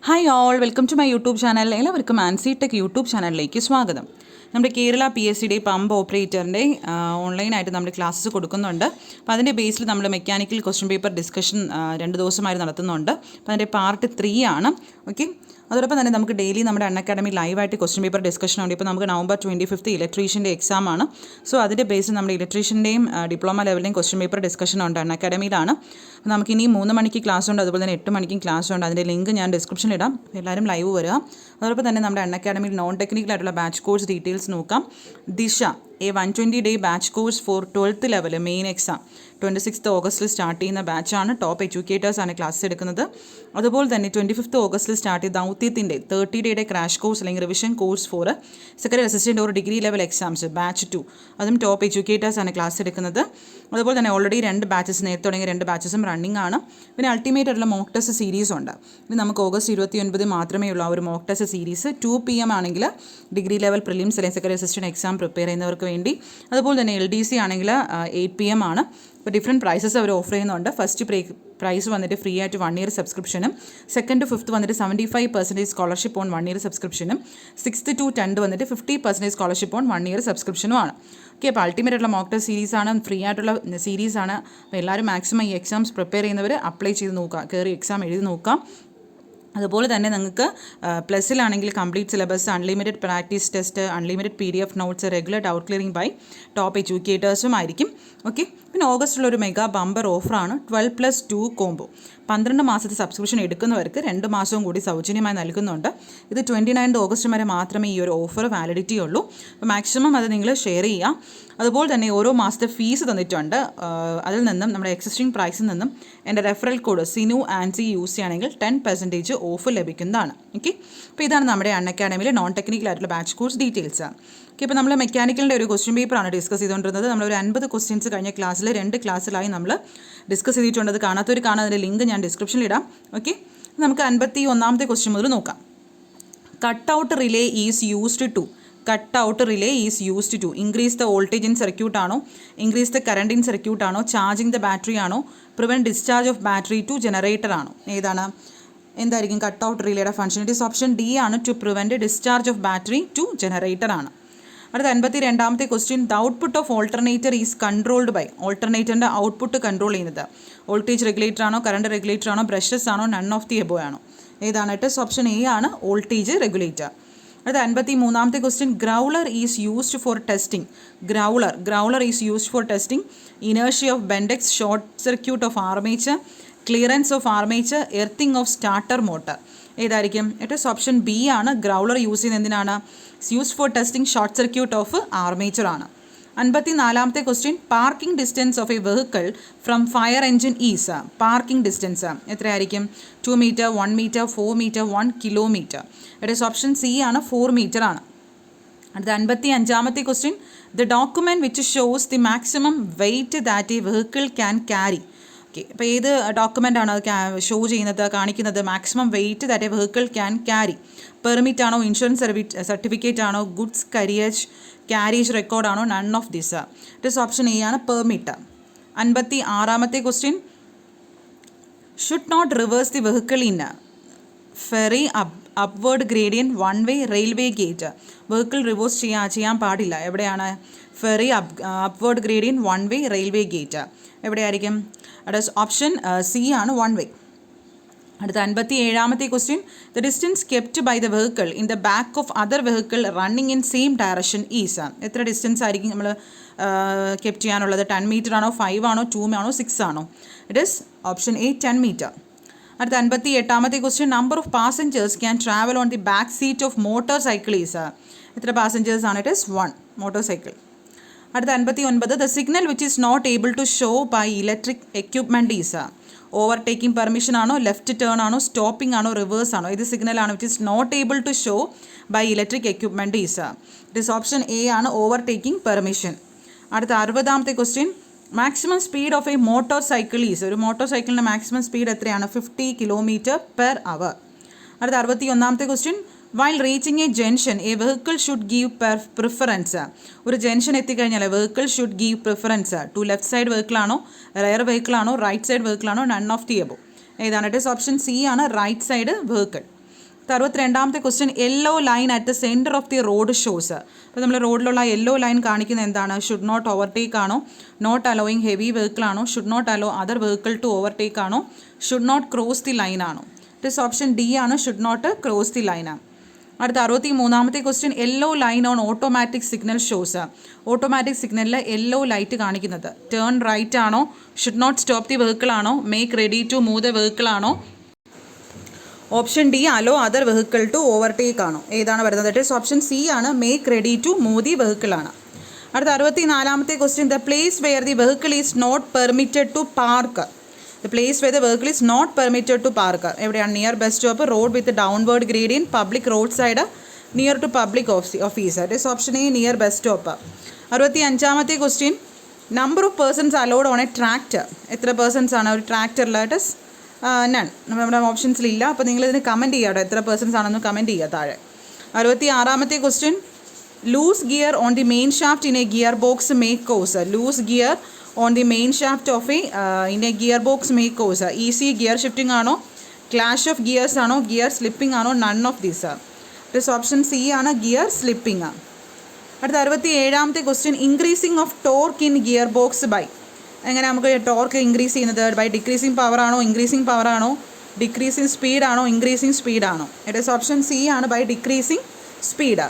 Hi all, welcome to my YouTube channel. എല്ലാവർക്കും Ancy tech YouTube ചാനലിലേക്ക് സ്വാഗതം. നമ്മുടെ കേരള PSCയുടെ പമ്പ് ഓപ്പറേറ്ററിൻ്റെ ഓൺലൈനായിട്ട് നമ്മൾ ക്ലാസ്സസ് കൊടുക്കുന്നുണ്ട്. അപ്പോൾ അതിൻ്റെ ബേസിൽ നമ്മൾ മെക്കാനിക്കൽ ക്വസ്റ്റ്യൻ പേപ്പർ ഡിസ്കഷൻ 2 ദിവസമായിട്ട് നടത്തുന്നുണ്ട്. അപ്പോൾ അതിൻ്റെ പാർട്ട് 3 ആണ്. ഓക്കെ, അതോടൊപ്പം തന്നെ നമുക്ക് ഡെയിലി നമ്മുടെ അക്കാഡമി ലൈവായിട്ട് ക്വസ്റ്റ്യൻ പേപ്പർ ഡിസ്കഷൻ ഉണ്ട്. ഇപ്പോൾ നമുക്ക് November 25 ഇലക്ട്രീഷ്യൻ്റെ എക്സാം ആണ്. സോ അതിൻ്റെ ബേസിൽ നമ്മുടെ ഇലക്ട്രീഷ്യൻ്റെയും ഡിപ്ലോമ ലെവലിൻ്റെയും ക്വസ്റ്റ്യൻ പേപ്പർ ഡിസ്കഷൻ ഉണ്ട് അക്കാഡമിയിലാണ്. അപ്പോൾ നമുക്ക് ഇനി 3 മണിക്ക് ക്ലാസ് ഉണ്ട്, അതുപോലെ തന്നെ 8 മണിക്കും ക്ലാസ് ഉണ്ട്. അതിൻ്റെ ലിങ്ക് ഞാൻ ഡിസ്ക്രിപ്ഷനിൽ ഇടാം. എല്ലാവരും ലൈവ് വരിക. അതോടൊപ്പം തന്നെ നമ്മുടെ അക്കാഡമിയിൽ നോൺ ടെക്നിക്കലായിട്ടുള്ള ബാച്ച് കോഴ്സ് ഡീറ്റെയിൽസ് നോക്കാം. ദിശ A 120-day batch course for 12th level main exam 26th ഓഗസ്റ്റിൽ സ്റ്റാർട്ട് ചെയ്യുന്ന ബാച്ചാണ്. ടോപ്പ് എഡ്യൂക്കേറ്റേഴ്സാണ് ക്ലാസ് എടുക്കുന്നത്. അതുപോലെ തന്നെ 25th ഓഗസ്റ്റിൽ സ്റ്റാർട്ട് ചെയ്ത ദൗത്യത്തിൻ്റെ 30-day ക്രാഷ് കോഴ്സ് അല്ലെങ്കിൽ revision course for secretary assistant or degree level exams batch 2, അതും ടോപ്പ് എഡ്യൂക്കേറ്റേഴ്സാണ് ക്ലാസ് എടുക്കുന്നത്. അതുപോലെ തന്നെ ഓൾറെഡി 2 ബാച്ചസ് നേരത്തെ തുടങ്ങിയ 2 ബാച്ചസും റണ്ണിങ് ആണ്. പിന്നെ അൾട്ടിമേറ്റ് ആയിട്ടുള്ള മോക്ക് ടെസ്റ്റ് സീരീസ് ഉണ്ട്. ഇനി നമുക്ക് August 29 മാത്രമേ ഉള്ളൂ ആ ഒരു മോക്ക് ടെസ്റ്റ് സീരീസ്. 2 PM ആണെങ്കിൽ ഡിഗ്രി ലെവൽ പ്രിലിംസ് അല്ലെങ്കിൽ സെക്രട്ടറി അസിസ്റ്റൻറ്റ് എക്സാം പ്രിപ്പയർ ചെയ്യുന്നവർക്ക് വേണ്ടി. അതുപോലെ തന്നെ LDC ആണെങ്കിൽ 8 PM ആണ്. ഇപ്പോൾ ഡിഫറെൻറ്റ് പ്രൈസസ് അവർ ഓഫർ ചെയ്യുന്നുണ്ട്. ഫസ്റ്റ് പ്രൈസ് വന്നിട്ട് ഫ്രീ ആയിട്ട് 1 year സബ്സ്ക്രിപ്ഷനും, 2nd to 5th വന്നിട്ട് 75% scholarship on 1 year സബ്സ്ക്രിപ്ഷനും, 6th to 10th വന്നിട്ട് 50% സ്കോളർഷിപ്പ് ഓൺ 1 year സബ്സ്ക്രിപ്ഷനുമാണ്. ഓക്കെ, അപ്പോൾ അൾട്ടിമേറ്റ് ആയിട്ടുള്ള മോക്ക് ടെസ്റ്റ് സീരീസാണ്, ഫ്രീ ആയിട്ടുള്ള സീരീസാണ്. അപ്പോൾ എല്ലാവരും മാക്സിമം ഈ എക്സാംസ് പ്രിപ്പയർ ചെയ്യുന്നവർ അപ്ലൈ ചെയ്ത് നോക്കുക, കയറി എക്സാം എഴുതി നോക്കാം. അതുപോലെ തന്നെ നിങ്ങൾക്ക് പ്ലസ്സിലാണെങ്കിൽ complete syllabus, unlimited practice test, unlimited PDF notes, regular doubt clearing by top എഡ്യൂക്കേറ്റേഴ്സും ആയിരിക്കും. ഓക്കെ, പിന്നെ ഓഗസ്റ്റിലൊരു മെഗാ ബമ്പർ ഓഫറാണ് 12+2 കോംബോ. 12 മാസത്തെ സബ്സ്ക്രിപ്ഷൻ എടുക്കുന്നവർക്ക് 2 മാസവും കൂടി സൗജന്യമായി നൽകുന്നുണ്ട്. ഇത് 29th ഓഗസ്റ്റ് വരെ മാത്രമേ ഈ ഒരു ഓഫർ വാലിഡിറ്റി ഉള്ളൂ. അപ്പോൾ മാക്സിമം അത് നിങ്ങൾ ഷെയർ ചെയ്യുക. അതുപോലെ തന്നെ ഓരോ മാസത്തെ ഫീസ് തന്നിട്ടുണ്ട്. അതിൽ നിന്നും നമ്മുടെ എക്സിസ്റ്റിംഗ് പ്രൈസിൽ നിന്നും എൻ്റെ referral code Sinu Ancy use ചെയ്യുകയാണെങ്കിൽ 10% ഓഫ് ലഭിക്കുന്നതാണ്. ഓക്കെ, അപ്പോൾ ഇതാണ് നമ്മുടെ അക്കാഡമിയിലെ നോൺ ടെക്നിക്കലായിട്ടുള്ള ബാച്ച് കോഴ്സ് ഡീറ്റെയിൽസ്. ഓക്കെ, ഇപ്പോൾ നമ്മൾ മെക്കാനിക്കലിൻ്റെ ഒരു ക്വസ്റ്റ്യൻ പേപ്പറാണ് ഡിസ്കസ് ചെയ്തുകൊണ്ടിരുന്നത്. നമ്മളൊരു 50 ക്വസ്റ്റ്യൻസ് കഴിഞ്ഞ ക്ലാസ്സിൽ 2 ക്ലാസ്സിലായി നമ്മൾ ഡിസ്കസ് ചെയ്തിട്ടുണ്ട്. അത് കാണാത്തവർ കാണാൻ അതിൻ്റെ ലിങ്ക് ഞാൻ ഡിസ്ക്രിപ്ഷനിൽ ഇടാം. ഓക്കെ, നമുക്ക് 51ാമത്തെ ക്വസ്റ്റ്യൻ മുതൽ നോക്കാം. Cut out relay is used to increase the voltage in circuit ആണോ, increase the current in circuit ആണോ, ചാർജിങ് ദ ബാറ്ററി ആണോ, prevent discharge of battery to generator ആണോ? ഏതാണ്, എന്തായിരിക്കും കട്ട് ഔട്ട് റിലേയുടെ function? It is option D ആണ്, to prevent discharge of battery to generator ആണ്. അടുത്ത 52ാമത്തെ question, the output of alternator is controlled by. ഓൾട്ടർനേറ്ററിൻ്റെ ഔട്ട്പുട്ട് കൺട്രോൾ ചെയ്യുന്നത് വോൾട്ടേജ് റെഗുലേറ്റർ ആണോ, കറണ്ട് റെഗുലേറ്റർ ആണോ, ബ്രഷസ് ആണോ, നൺ ഓഫ് ദി എബോ ആണോ? ഏതാണ്? ഇറ്റ് ഈസ് ഓപ്ഷൻ A ആണ്, വോൾട്ടേജ് റെഗുലേറ്റർ. അടുത്ത 53ാമത്തെ question, growler is used for testing. Growler is used for testing inertia of Bendix, short circuit of armature, clearance of armature, earthing of starter motor. ഏതായിരിക്കും? It is option B ആണ്. Growler use ചെയ്യുന്നത് എന്തിനാണ്? Used for testing short circuit of armature ആണ്. 54ാമത്തെ question, parking distance of a vehicle from fire engine is. Parking distance എത്രയായിരിക്കും? 2 meter, 1 meter, 4 meter, 1 kilometer. It is option C ആണ്, 4 meter ആണ്. അടുത്ത 55ാമത്തെ question, the document which shows the maximum weight that a vehicle can carry. Okay, അപ്പോൾ ഏത് document ആണ് അത് show ചെയ്യുന്നത്, കാണിക്കുന്നത്? Maximum weight that a vehicle can carry. Permit ആണോ, ഇൻഷുറൻസ് സർട്ടിഫിക്കറ്റ് ആണോ, ഗുഡ്സ് ക്യാരേജ് റെക്കോർഡാണോ, none of this? It is option A ആണ്, permit. 56ാമത്തെ question, should not reverse the vehicle in ferry upward gradient 1 way railway gate. Vehicle reverse ചെയ്യാൻ പാടില്ല. എവിടെയാണ്? Ferry upward gradient 1 way railway gate. എവിടെയായിരിക്കും? അത് option C ആണ്, 1 way. അടുത്ത 57ാമത്തെ question, the distance kept by the vehicle in the back of other vehicle running in same direction is. എത്ര distance ആയിരിക്കും നമ്മൾ കെപ്റ്റ് ചെയ്യാനുള്ളത്? 10 meter ആണോ, 5 ആണോ, 2 ആണോ, 6 ആണോ? It is option A, 10 meter. അടുത്ത 58ാമത്തെ question, number of passengers can travel on the back seat of motor cycle is. എത്ര പാസഞ്ചേഴ്സ് ആണ്? It is 1 motor cycle. അടുത്ത 59, the signal which is not able to show by electric equipment is. Overtaking permission ആണോ, left turn ആണോ, stopping ആണോ, reverse ആണോ? ഇത് സിഗ്നലാണ് which is not able to show by electric equipment is. It is option A ആണ്, overtaking permission. അടുത്ത 60ാമത്തെ question, maximum speed of a motor cycle is. ഒരു മോട്ടോർ സൈക്കിളിൻ്റെ മാക്സിമം സ്പീഡ് എത്രയാണ്? 50 km/h. അടുത്ത 61ാമത്തെ ക്വസ്റ്റ്യൻ, while reaching a junction a vehicle should give preference. ഒരു ജംഗ്ഷൻ എത്തിക്കഴിഞ്ഞാൽ vehicle should give preference to left side വെഹിക്കിളാണോ, റെയർ വെഹിക്കിളാണോ, റൈറ്റ് സൈഡ് വെഹിക്കിളാണോ, നൺ ഓഫ് ദി എബോ? ഏതാണ്? ഇറ്റ് ഈസ് ഓപ്ഷൻ C ആണ്, റൈറ്റ് സൈഡ് വെഹിക്കിൾ. 62ാമത്തെ question yellow line at the centre of the road shows. അപ്പോൾ നമ്മൾ റോഡിലുള്ള yellow line കാണിക്കുന്ന എന്താണ്? ഷുഡ് നോട്ട് ഓവർടേക്ക് ആണോ, നോട്ട് അലോയിങ് ഹെവി വെഹിക്കിൾ ആണോ, should not allow other vehicle to overtake ആണോ, should not cross the line ആണോ? It is option D ആണ്, should not cross the line ആണ്. അടുത്ത 63ാമത്തെ question yellow line on automatic signal shows. Automatic സിഗ്നലിൽ yellow light കാണിക്കുന്നത് turn right ആണോ, should not stop the vehicle ആണോ, make ready to move the vehicle ആണോ? Option D allow other vehicle to overtake ആണോ? ഏതാണ് വരുന്നത്? ദറ്റ് ഈസ് ഓപ്ഷൻ സി ആണ്, make ready to move the vehicle ആണ്. അടുത്ത 64ാമത്തെ question the place where the vehicle is not permitted to park. The place where the vehicle is not permitted to park എവിടെയാണ്? Near bus stop, road with downward gradient, public road side, near to public office. That is option A, near bus stop. 65ാമത്തെ question number of persons allowed on a tractor. എത്ര persons ആണ് ഒരു ട്രാക്ടറിൽ? That is none. നമ്മുടെ ഓപ്ഷൻസിലില്ല. അപ്പോൾ നിങ്ങളിതിന് comment ചെയ്യുക കേട്ടോ, എത്ര persons ആണെന്ന് കമൻറ്റ് ചെയ്യുക താഴെ. 66ാമത്തെ question loose gear on the main shaft in a gear box make cause. Loose gear on the main shaft of in a gear box make cause. Easy gear shifting ആണോ, clash of gears ആണോ, gear slipping ആണോ, none of these. It is option C ആണ്, gear slipping ആണ്. അടുത്ത 67ാമത്തെ question increasing of torque in gear box by. എങ്ങനെ നമുക്ക് torque increase ചെയ്യുന്നത്? ബൈ ഡിക്രീസിങ് പവർ ആണോ, ഇൻക്രീസിങ് പവർ ആണോ, ഡിക്രീസിങ് സ്പീഡ് ആണോ, ഇൻക്രീസിങ് സ്പീഡ് ആണോ? ഇറ്റ് ഈസ് ഓപ്ഷൻ സി ആണ്, ബൈ ഡിക്രീസിങ് സ്പീഡ്.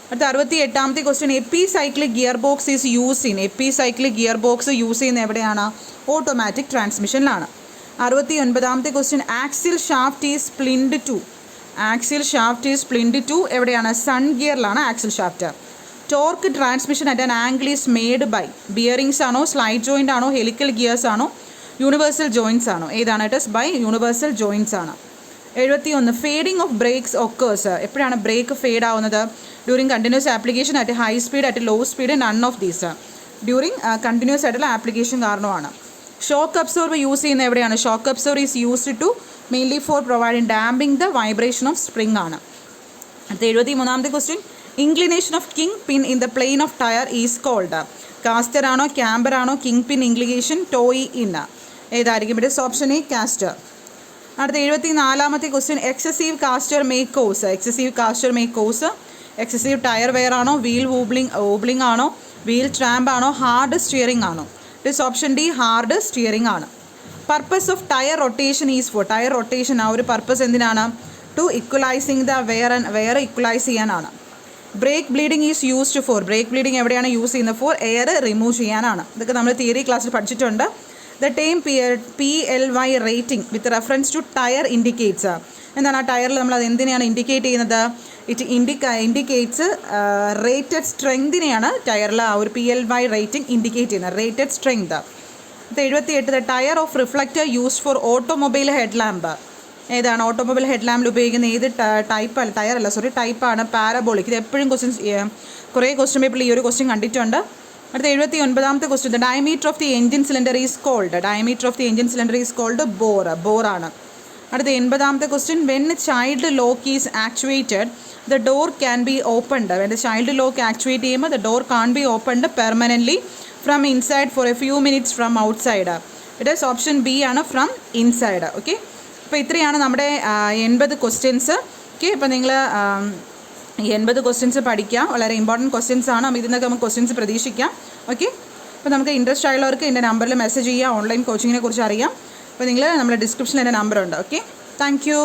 അടുത്ത 68ാമത്തെ question epicyclic gear box is use in. Epicyclic gear box use ചെയ്യുന്ന എവിടെയാണ്? ഓട്ടോമാറ്റിക് ട്രാൻസ്മിഷനിലാണ്. 69ാമത്തെ question axle shaft is splined to. Axle shaft is splined to എവിടെയാണ്? Sun ഗിയറിലാണ് axle shaft. Torque transmission at an angle is made by. Bearings ആണോ, slide joint ആണോ, helical gears ആണോ, universal joints ആണോ? ഏതാണ്? It is by universal joints ആണ്. 71 fading of brakes occurs. എപ്പോഴാണ് brake fade ആവുന്നത്? During continuous application, at high speed, at low speed, none of these. During continuous ആയിട്ടുള്ള application കാരണമാണ്. Shock absorber use ചെയ്യുന്ന എവിടെയാണ്? Shock absorber is used to mainly for providing damping the vibration of spring ആണ്. അടുത്ത 73ാമത്തെ question inclination of king pin in the plane of tyre is called. Castor ആണോ, camber ആണോ, king pin inclination, toe in. ഏതായിരിക്കും? It is option A, caster. അടുത്ത 74ാമത്തെ question excessive caster make cause. Excessive caster make cause excessive tyre wear ആണോ, wheel wobbling ആണോ, wheel tramp ആണോ, hard steering ആണോ? It is option D, hard steering ആണ്. Purpose of tyre rotation is for. Tyre rotation ആ ഒരു purpose എന്തിനാണ്? To equalising the wear equalise ചെയ്യാനാണ്. Brake bleeding is used for. Break bleeding എവിടെയാണ് use ചെയ്യുന്നത്? For air remove ചെയ്യാനാണ്. ഇതൊക്കെ നമ്മൾ തിയറി ക്ലാസ്സിൽ പഠിച്ചിട്ടുണ്ട്. The term PLY rating with reference to tyre indicates. എന്താണ് ആ ടയറിൽ നമ്മൾ അത് എന്തിനെയാണ് ഇൻഡിക്കേറ്റ് ചെയ്യുന്നത്? ഇറ്റ് ഇൻഡിക്കേറ്റ്സ് റേറ്റഡ് സ്ട്രെങ്തിനെയാണ് ടയറിൽ ആ ഒരു PLY റേറ്റിംഗ് ഇൻഡിക്കേറ്റ് ചെയ്യുന്നത്, rated strength. 78 the tyre of reflector used for automobile head lamp. ഏതാണ്? ഓട്ടോമൊബൈൽ ഹെഡ് ലാമ്പിൽ ഉപയോഗിക്കുന്ന ഏത് ടൈപ്പാണ്? പാരബോളിക്. ഇത് എപ്പോഴും കുറേ ക്വസ്റ്റ്യൻ പേപ്പറിൽ ഈ ഒരു ക്വസ്റ്റ്യൻ കണ്ടിട്ടുണ്ട്. അടുത്ത 79ാമത്തെ question the diameter of the engine cylinder is called. Diameter of the engine cylinder is called ബോറാണ്. അടുത്ത 80ാമത്തെ question when child lock is actuated the door can be opened. When child lock actuate ചെയ്യുമ്പോൾ the door can be opened permanently from inside for a few minutes from outside. It is option B ആണ്, from inside. Okay, അപ്പോൾ ഇത്രയാണ് നമ്മുടെ 80 questions. Okay, അപ്പോൾ നിങ്ങൾ 80 questions പഠിക്കുക. വളരെ important questions ആണ്. അപ്പോൾ ഇതിനൊക്കെ നമുക്ക് ക്വസ്റ്റ്യൻസ് പ്രതീക്ഷിക്കാം. ഓക്കെ, അപ്പോൾ നമുക്ക് ഇൻട്രസ്റ്റ് ആയുള്ളവർക്ക് എൻ്റെ നമ്പറിൽ മെസ്സേജ് ചെയ്യുക. ഓൺലൈൻ കോച്ചിങ്ങിനെ കുറിച്ച് അറിയാം. അപ്പോൾ നിങ്ങൾ നമ്മുടെ ഡിസ്ക്രിപ്ഷനിൽ എൻ്റെ നമ്പറുണ്ട്. Okay, thank you.